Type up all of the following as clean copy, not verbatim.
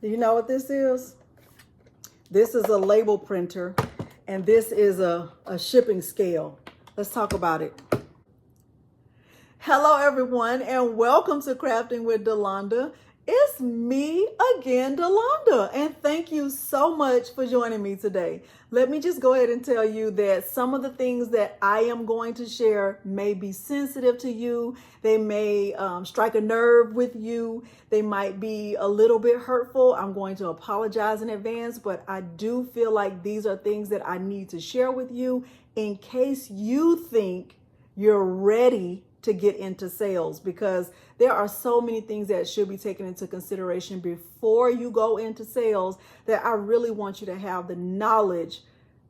Do you know what this is? This is a label printer, and this is a shipping scale. Let's talk about it. Hello, everyone, and welcome to Crafting with Delonda. It's me again, Delonda, and thank you so much for joining me today. Let me just go ahead and tell you that some of the things that I am going to share may be sensitive to you. They may strike a nerve with you. They might be a little bit hurtful. I'm going to apologize in advance, but I do feel like these are things that I need to share with you in case you think you're ready to get into sales, because there are so many things that should be taken into consideration before you go into sales that I really want you to have the knowledge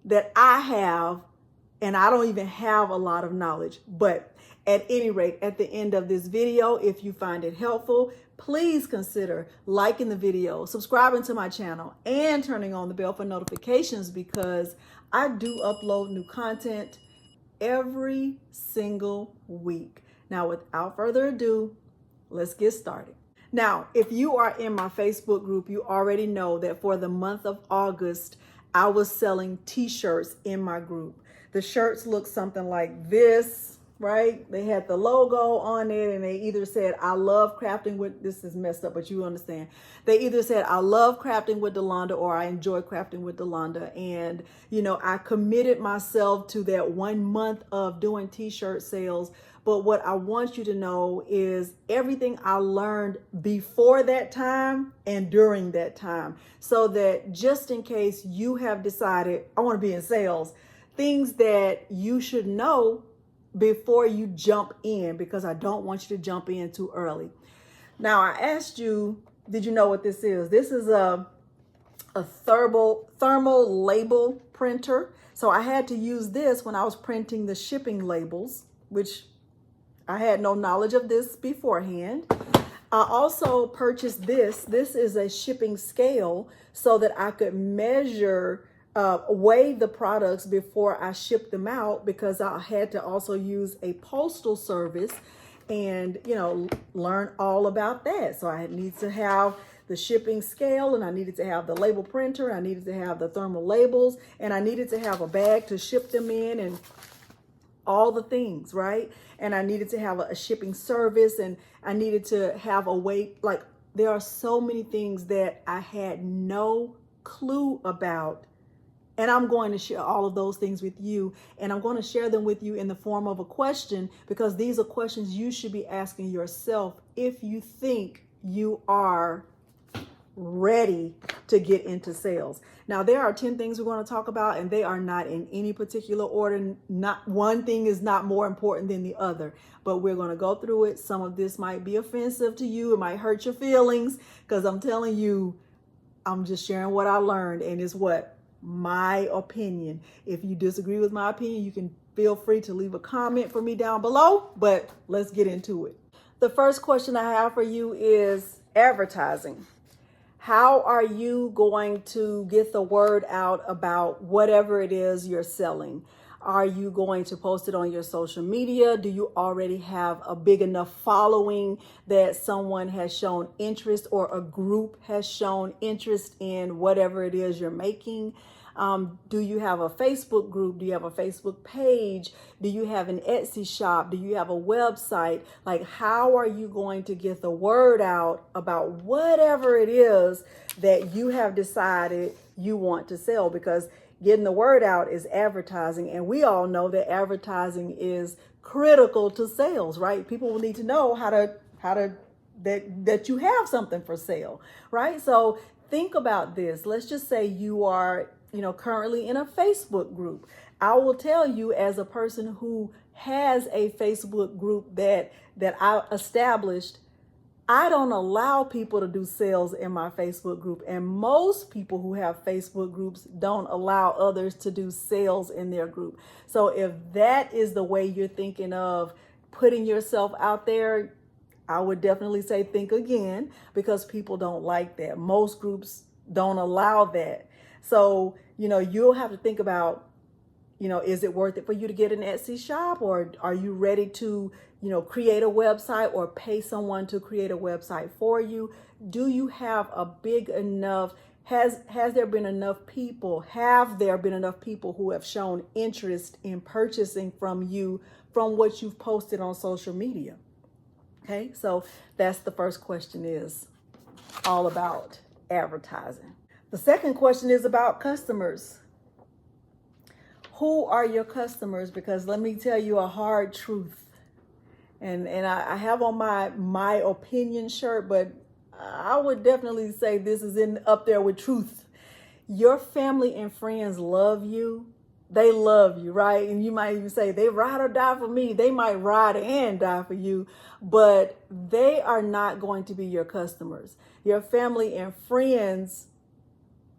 that I have. And I don't even have a lot of knowledge, but at any rate, at the end of this video, if you find it helpful, please consider liking the video, subscribing to my channel, and turning on the bell for notifications, because I do upload new content every single week. Now, without further ado, let's get started. Now, if you are in my Facebook group, you already know that for the month of August, I was selling t-shirts in my group. The shirts look something like this, right? They had the logo on it, and they either said, I love crafting with, this is messed up, but you understand. They either said, I love crafting with Delonda, or I enjoy crafting with Delonda. And, you know, I committed myself to that 1 month of doing t-shirt sales. But what I want you to know is everything I learned before that time and during that time, so that just in case you have decided, I want to be in sales, things that you should know before you jump in, because I don't want you to jump in too early. Now, I asked you, did you know what this is? This is a thermal label printer. So I had to use this when I was printing the shipping labels, which I had no knowledge of this beforehand. I also purchased this. This is a shipping scale so that I could measure, weigh the products before I ship them out, because I had to also use a postal service and, you know, learn all about that. So I need to have the shipping scale, and I needed to have the label printer. I needed to have the thermal labels, and I needed to have a bag to ship them in, and all the things, right? And I needed to have a shipping service, and I needed to have a weight. Like, there are so many things that I had no clue about. And I'm going to share all of those things with you. And I'm going to share them with you in the form of a question, because these are questions you should be asking yourself if you think you are ready to get into sales. Now, there are 10 things we're going to talk about, and they are not in any particular order. Not one thing is not more important than the other, but we're going to go through it. Some of this might be offensive to you. It might hurt your feelings, because I'm telling you, I'm just sharing what I learned, and it's what my opinion. If you disagree with my opinion, you can feel free to leave a comment for me down below, but let's get into it. The first question I have for you is advertising. How are you going to get the word out about whatever it is you're selling? Are you going to post it on your social media? Do you already have a big enough following that someone has shown interest, or a group has shown interest in whatever it is you're making? Do you have a Facebook group? Do you have a Facebook page? Do you have an Etsy shop? Do you have a website? Like, how are you going to get the word out about whatever it is that you have decided you want to sell? Because getting the word out is advertising. And we all know that advertising is critical to sales, right? People will need to know that you have something for sale, right? So think about this. Let's just say you are, currently in a Facebook group. I will tell you, as a person who has a Facebook group that I established, I don't allow people to do sales in my Facebook group. And most people who have Facebook groups don't allow others to do sales in their group. So if that is the way you're thinking of putting yourself out there, I would definitely say think again, because people don't like that. Most groups don't allow that. So, you'll have to think about, is it worth it for you to get an Etsy shop, or are you ready to, create a website or pay someone to create a website for you? Do you have a big enough, have there been enough people who have shown interest in purchasing from you from what you've posted on social media? Okay, so that's the first question, is all about advertising. The second question is about customers. Who are your customers? Because let me tell you a hard truth. And I have on my opinion shirt, but I would definitely say this is up there with truth. Your family and friends love you. They love you, right? And you might even say they ride or die for me. They might ride and die for you, but they are not going to be your customers. Your family and friends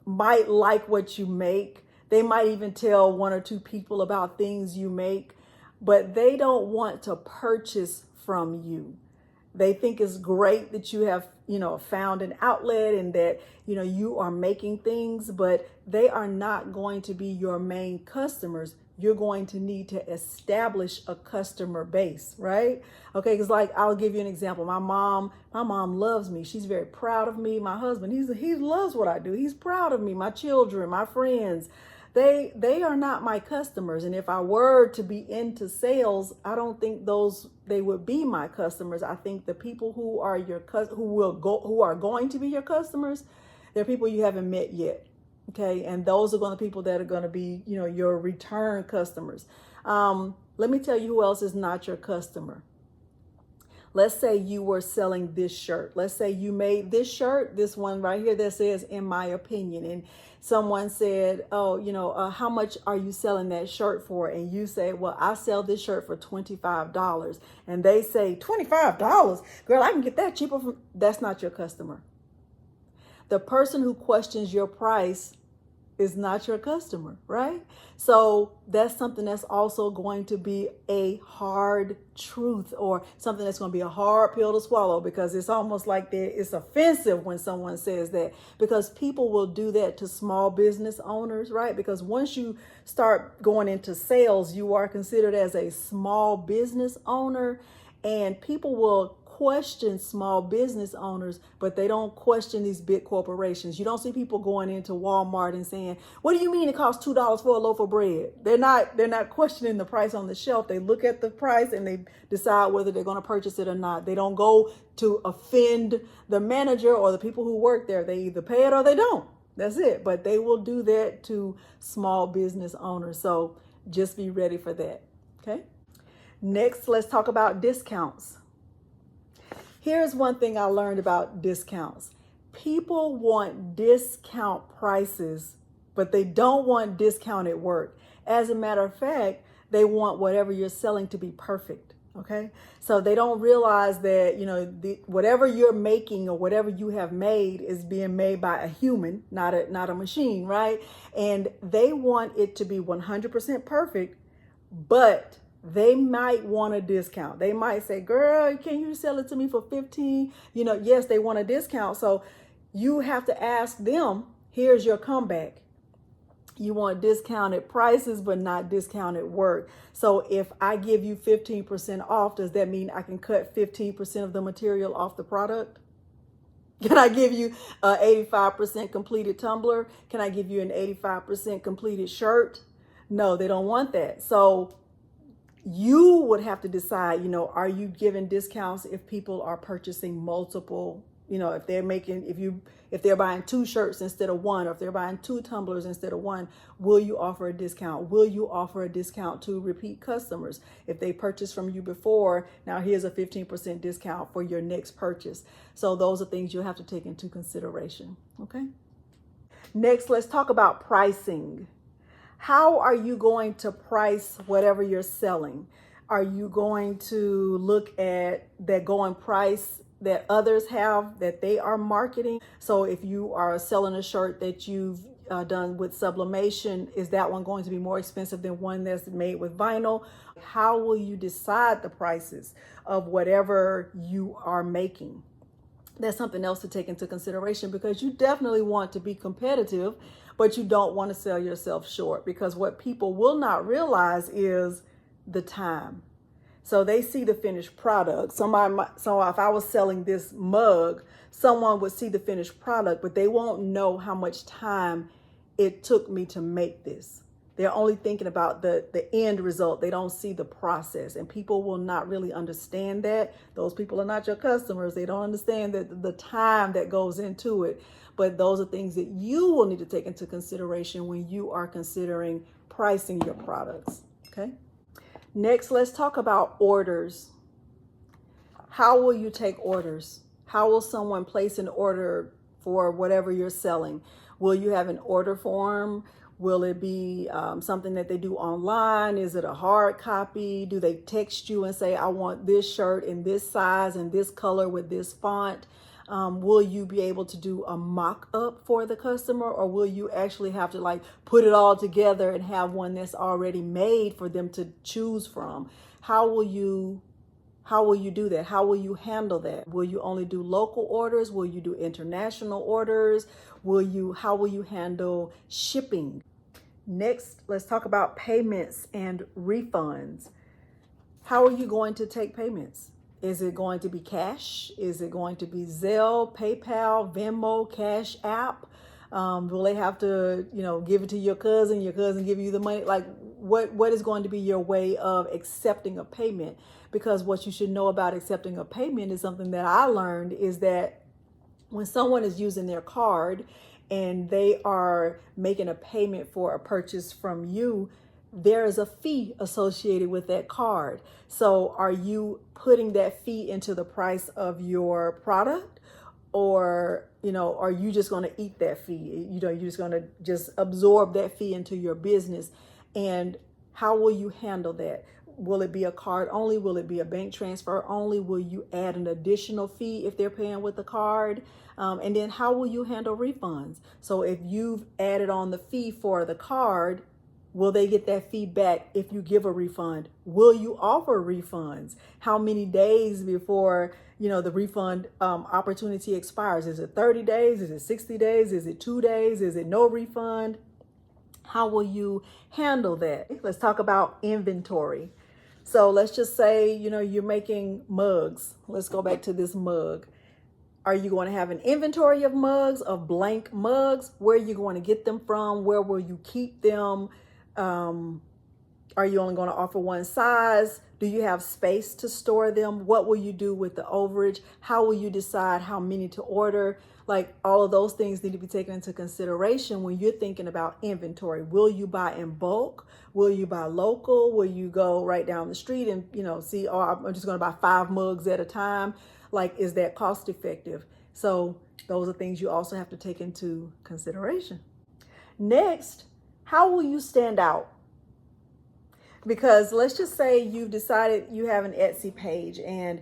might like what you make. They might even tell one or two people about things you make, but they don't want to purchase from you. They think it's great that you have, found an outlet and that, you are making things, but they are not going to be your main customers. You're going to need to establish a customer base, right? Okay, because I'll give you an example. My mom loves me. She's very proud of me. My husband, he loves what I do. He's proud of me. My children, my friends, they are not my customers. And if I were to be into sales, I don't think they would be my customers. I think the people who are going to be your customers, they're people you haven't met yet. Okay, and those are going to be people that are going to be, your return customers. Let me tell you who else is not your customer. Let's say you were selling this shirt. Let's say you made this shirt, this one right here that says, "In my opinion," and someone said, "Oh, how much are you selling that shirt for?" And you say, "Well, I sell this shirt for $25." And they say, $25? Girl, I can get that cheaper from. That's not your customer. The person who questions your price is not your customer, right? So that's something that's also going to be a hard truth, or something that's going to be a hard pill to swallow, because it's almost like it's offensive when someone says that, because people will do that to small business owners, right? Because once you start going into sales, you are considered as a small business owner, and people will question small business owners, but they don't question these big corporations. You don't see people going into Walmart and saying, "What do you mean it costs $2 for a loaf of bread?" They're not questioning the price on the shelf. They look at the price and they decide whether they're going to purchase it or not. They don't go to offend the manager or the people who work there. They either pay it or they don't. That's it. But they will do that to small business owners. So just be ready for that. Okay. Next, let's talk about discounts. Here's one thing I learned about discounts. People want discount prices, but they don't want discounted work. As a matter of fact, they want whatever you're selling to be perfect. Okay. So they don't realize that, whatever you're making or whatever you have made is being made by a human, not a machine. Right. And they want it to be 100% perfect, but they might want a discount. They might say, "Girl, can you sell it to me for 15?" Yes, they want a discount. So you have to ask them, here's your comeback. You want discounted prices, but not discounted work. So if I give you 15% off, does that mean I can cut 15% of the material off the product? Can I give you an 85% completed tumbler? Can I give you an 85% completed shirt? No, they don't want that. So you would have to decide, are you giving discounts if people are purchasing multiple, if they're buying 2 shirts instead of 1, or if they're buying 2 tumblers instead of 1, will you offer a discount? Will you offer a discount to repeat customers? If they purchased from you before, now here's a 15% discount for your next purchase. So those are things you'll have to take into consideration. Okay. Next, let's talk about pricing. How are you going to price whatever you're selling? Are you going to look at that going price that others have that they are marketing? So if you are selling a shirt that you've done with sublimation, is that one going to be more expensive than one that's made with vinyl? How will you decide the prices of whatever you are making? That's something else to take into consideration, because you definitely want to be competitive, but you don't want to sell yourself short, because what people will not realize is the time. So they see the finished product. So if I was selling this mug, someone would see the finished product, but they won't know how much time it took me to make this. They're only thinking about the end result. They don't see the process, and people will not really understand that. Those people are not your customers. They don't understand the time that goes into it. But those are things that you will need to take into consideration when you are considering pricing your products. Okay. Next, let's talk about orders. How will you take orders? How will someone place an order for whatever you're selling? Will you have an order form? Will it be something that they do online? Is it a hard copy? Do they text you and say, I want this shirt in this size and this color with this font? Will you be able to do a mock-up for the customer, or will you actually have to like put it all together and have one that's already made for them to choose from? How will you do that? How will you handle that? Will you only do local orders? Will you do international orders? How will you handle shipping? Next, let's talk about payments and refunds. How are you going to take payments? Is it going to be cash? Is it going to be Zelle, PayPal, Venmo, Cash App? Will they have to, give it to your cousin give you the money? Like what is going to be your way of accepting a payment? Because what you should know about accepting a payment is something that I learned, is that when someone is using their card and they are making a payment for a purchase from you, there is a fee associated with that card. So are you putting that fee into the price of your product, or, are you just going to eat that fee? You're just going to just absorb that fee into your business. And how will you handle that? Will it be a card only? Will it be a bank transfer only? Will you add an additional fee if they're paying with a card? And then how will you handle refunds? So if you've added on the fee for the card, will they get that fee back if you give a refund? Will you offer refunds? How many days before, the refund opportunity expires? Is it 30 days? Is it 60 days? Is it 2 days? Is it no refund? How will you handle that? Let's talk about inventory. So let's just say, you're making mugs. Let's go back to this mug. Are you going to have an inventory of mugs, of blank mugs? Where are you going to get them from? Where will you keep them? Are you only going to offer one size? Do you have space to store them? What will you do with the overage? How will you decide how many to order? Like, all of those things need to be taken into consideration when you're thinking about inventory. Will you buy in bulk? Will you buy local? Will you go right down the street and, see, I'm just going to buy 5 mugs at a time? Like, is that cost effective? So those are things you also have to take into consideration. Next, how will you stand out? Because let's just say you've decided you have an Etsy page, and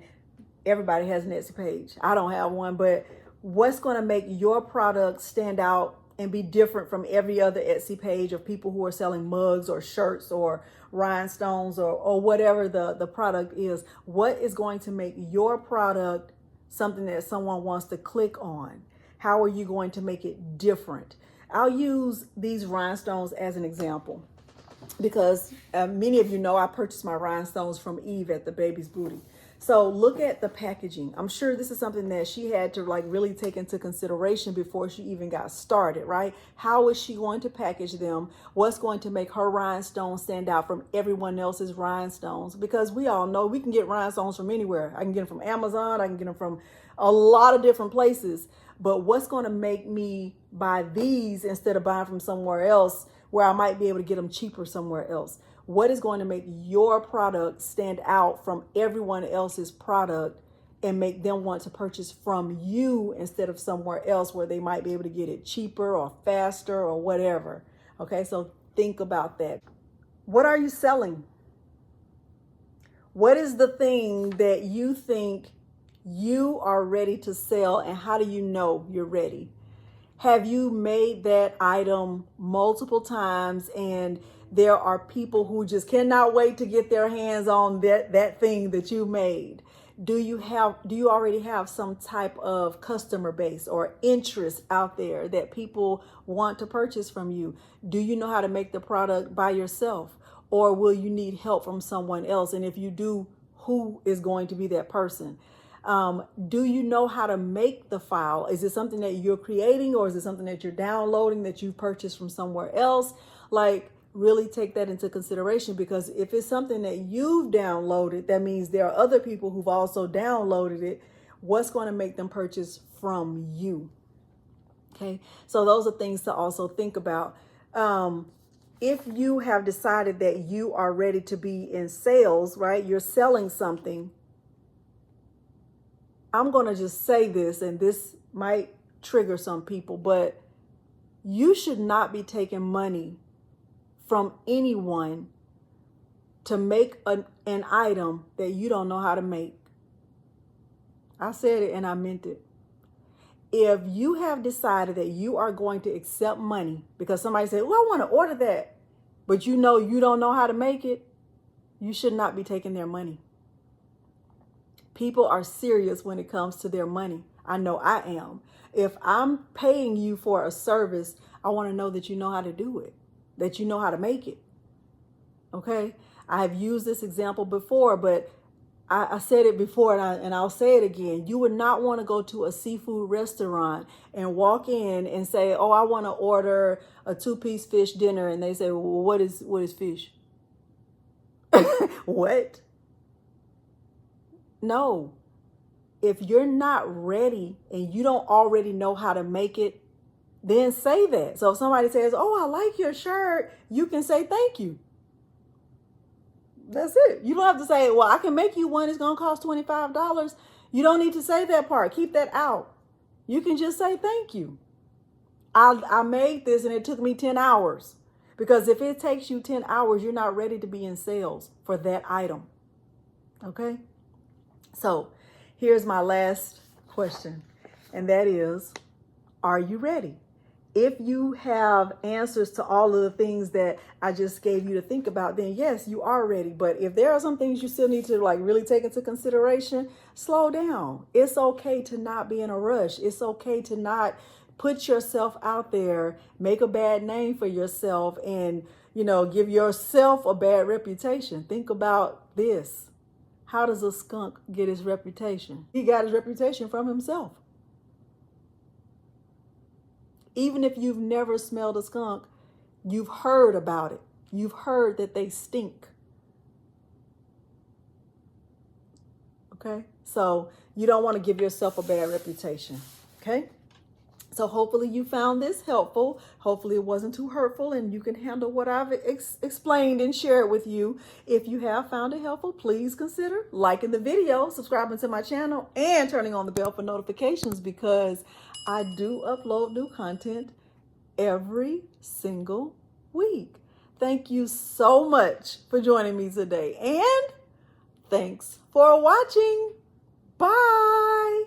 everybody has an Etsy page. I don't have one, but what's going to make your product stand out and be different from every other Etsy page of people who are selling mugs or shirts or rhinestones or whatever the product is? What is going to make your product something that someone wants to click on? How are you going to make it different? I'll use these rhinestones as an example, because many of you know I purchased my rhinestones from Eve at the Baby's Booty. So look at the packaging. I'm sure this is something that she had to really take into consideration before she even got started, right? How is she going to package them? What's going to make her rhinestones stand out from everyone else's rhinestones? Because we all know we can get rhinestones from anywhere. I can get them from Amazon. I can get them from a lot of different places. But what's going to make me buy these instead of buying from somewhere else where I might be able to get them cheaper somewhere else? What is going to make your product stand out from everyone else's product and make them want to purchase from you instead of somewhere else where they might be able to get it cheaper or faster or whatever? Okay, so think about that. What are you selling? What is the thing that you think you are ready to sell, and how do you know you're ready? Have you made that item multiple times and there are people who just cannot wait to get their hands on that thing that you made? Do you already have some type of customer base or interest out there that people want to purchase from you? Do you know how to make the product by yourself, or will you need help from someone else? And if you do, who is going to be that person? Do you know how to make the file? Is it something that you're creating, or is it something that you're downloading that you purchased from somewhere else? Like, really take that into consideration, because if it's something that you've downloaded, that means there are other people who've also downloaded it. What's going to make them purchase from you? Okay, so those are things to also think about. If you have decided that you are ready to be in sales, right? You're selling something. I'm going to just say this, and this might trigger some people, but you should not be taking money from anyone to make an item that you don't know how to make. I said it and I meant it. If you have decided that you are going to accept money because somebody said, well, I want to order that, but you know you don't know how to make it, you should not be taking their money. People are serious when it comes to their money. I know I am. If I'm paying you for a service, I want to know that you know how to do it, that you know how to make it. Okay? I have used this example before, but I said it before and I'll say it again. You would not want to go to a seafood restaurant and walk in and say, oh, I want to order a 2-piece fish dinner. And they say, well, what is fish? What? No. If you're not ready and you don't already know how to make it, then say that. So if somebody says, oh, I like your shirt, you can say thank you. That's it. You don't have to say, well, I can make you one. It's going to cost $25. You don't need to say that part. Keep that out. You can just say thank you. I made this and it took me 10 hours. Because if it takes you 10 hours, you're not ready to be in sales for that item. Okay? So here's my last question. And that is, are you ready? If you have answers to all of the things that I just gave you to think about, then yes, you are ready. But if there are some things you still need to really take into consideration, slow down. It's okay to not be in a rush. It's okay to not put yourself out there, make a bad name for yourself, and, give yourself a bad reputation. Think about this. How does a skunk get his reputation? He got his reputation from himself. Even if you've never smelled a skunk, you've heard about it. You've heard that they stink. Okay? So you don't want to give yourself a bad reputation. Okay? So hopefully you found this helpful. Hopefully it wasn't too hurtful and you can handle what I've explained and shared with you. If you have found it helpful, please consider liking the video, subscribing to my channel, and turning on the bell for notifications, because I do upload new content every single week. Thank you so much for joining me today, and thanks for watching. Bye.